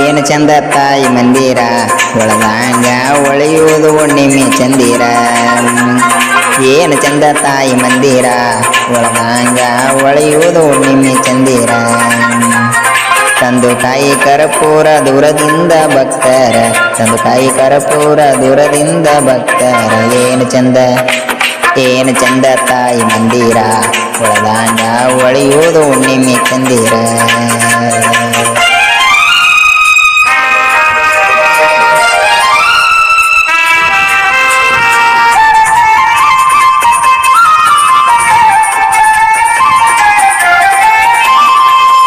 ಏನು ಚಂದ ತಾಯಿ ಮಂದಿರ ಒಳದಂಗ ಒಳೆಯುವುದು ಹುಣ್ಣಿಮೆ ಚಂದಿರ. ಏನು ಚಂದ ತಾಯಿ ಮಂದಿರ ಒಳದಂಗ ಒಳೆಯುವುದು ಹುಣ್ಣಿಮೆ ಚಂದಿರ. ತಂದು ಕಾಯಿ ಕರ್ಪೂರ ದೂರದಿಂದ ಭಕ್ತರ, ತಂದು ಕಾಯಿ ಕರ್ಪೂರ ದೂರದಿಂದ ಭಕ್ತರ. ಏನು ಚಂದ ತಾಯಿ ಮಂದಿರ ಒಳದಂಗ ಒಳೆಯುವುದು ಹುಣ್ಣಿಮೆ ಚಂದಿರ.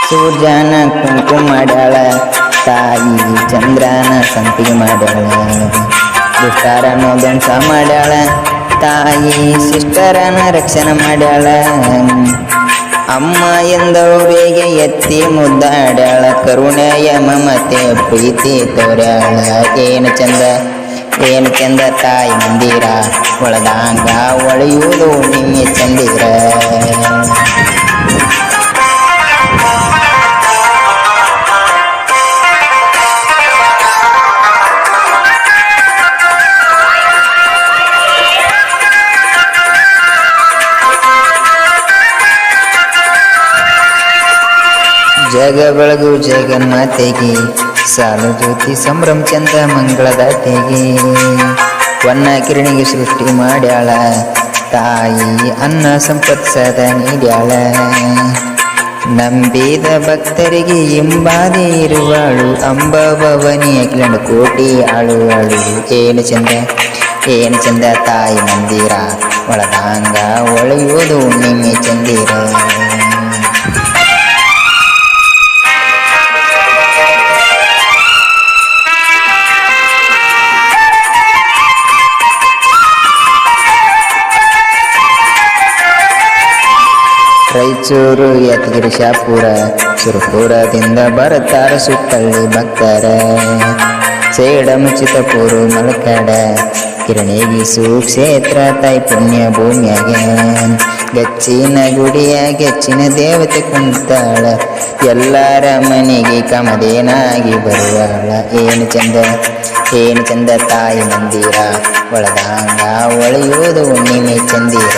ಸೂರ್ಯನ ಕುಂಕುಮ ಮಾಡ್ಯಾಳ ತಾಯಿ, ಚಂದ್ರನ ಸಂಪಿಗೆ ಮಾಡ್ಯಾಳ. ದುಷ್ಟರನ್ನು ಧ್ವಂಸ ಮಾಡ್ಯಾಳ ತಾಯಿ, ಶಿಷ್ಟರನ ರಕ್ಷಣೆ ಮಾಡ್ಯಾಳ. ಅಮ್ಮ ಎಂದವರಿಗೆ ಎತ್ತಿ ಮುದ್ದಾಡ್ಯಾಳ, ಕರುಣೆಯ ಮಮತೆ ಪ್ರೀತಿ ತೋರ್ಯಾಳ. ಏನು ಚಂದ ತಾಯಿ ಮಂದಿರ ಒಳದಂಗ ಒಳೆಯುವುದು ಹುಣ್ಣಿಮೆ ಚಂದಿರ. ಜಗ ಬೆಳಗು ಜಗನ್ಮಾತೆಗೆ ಸಾಲು ಜ್ಯೋತಿ ಸಂಭ್ರಮ ಚಂದ ಮಂಗಳದಾತೆಗೆ. ವನ್ನ ಕಿರಣಿಗೆ ಸೃಷ್ಟಿ ಮಾಡ್ಯಾಳ ತಾಯಿ, ಅನ್ನ ಸಂಪತ್ ಸದಾ ನೀಡ್ಯಾಳ. ನಂಬಿದ ಭಕ್ತರಿಗೆ ಹಿಂಬಾದಿ ಇರುವಾಳು, ಅಂಬಭವನಿ ಅಖಿಲಂಡ ಕೋಟಿ ಆಳುವಾಳು. ಏನು ಚಂದ ತಾಯಿ ಮಂದಿರ ಒಳದಂಗ ಒಳೆಯುವುದು ಹುಣ್ಣಿಮೆ ಚಂದಿರ. ರಾಯಚೂರು ಯಾದಗಿರಿ ಶಾಪುರ ಸುರಪುರದಿಂದ ಬರುತ್ತಾರ ಸುತ್ತಳ್ಳಿ ಭಕ್ತರ. ಸೇಡಂ ಚಿತ್ತಪುರು ಮಲಕಡ ಕಿರಣಿಗಿ ಸುಕ್ಷೇತ್ರ ತಾಯಿ ಪುಣ್ಯ ಭೂಮಿಯಾಗ. ಗಚ್ಚಿನ ಗುಡಿಯಾಗ ಹೆಚ್ಚಿನ ದೇವತೆ ಕುಂತಾಳ, ಎಲ್ಲರ ಮನೆಗೆ ಕಮದೇನಾಗಿ ಬರುವಾಳ. ಏನು ಚಂದ ತಾಯಿ ಮಂದಿರ ಒಳದಂಗ ಒಳೆಯುವುದು ಹುಣ್ಣಿಮೆ ಚಂದಿರ.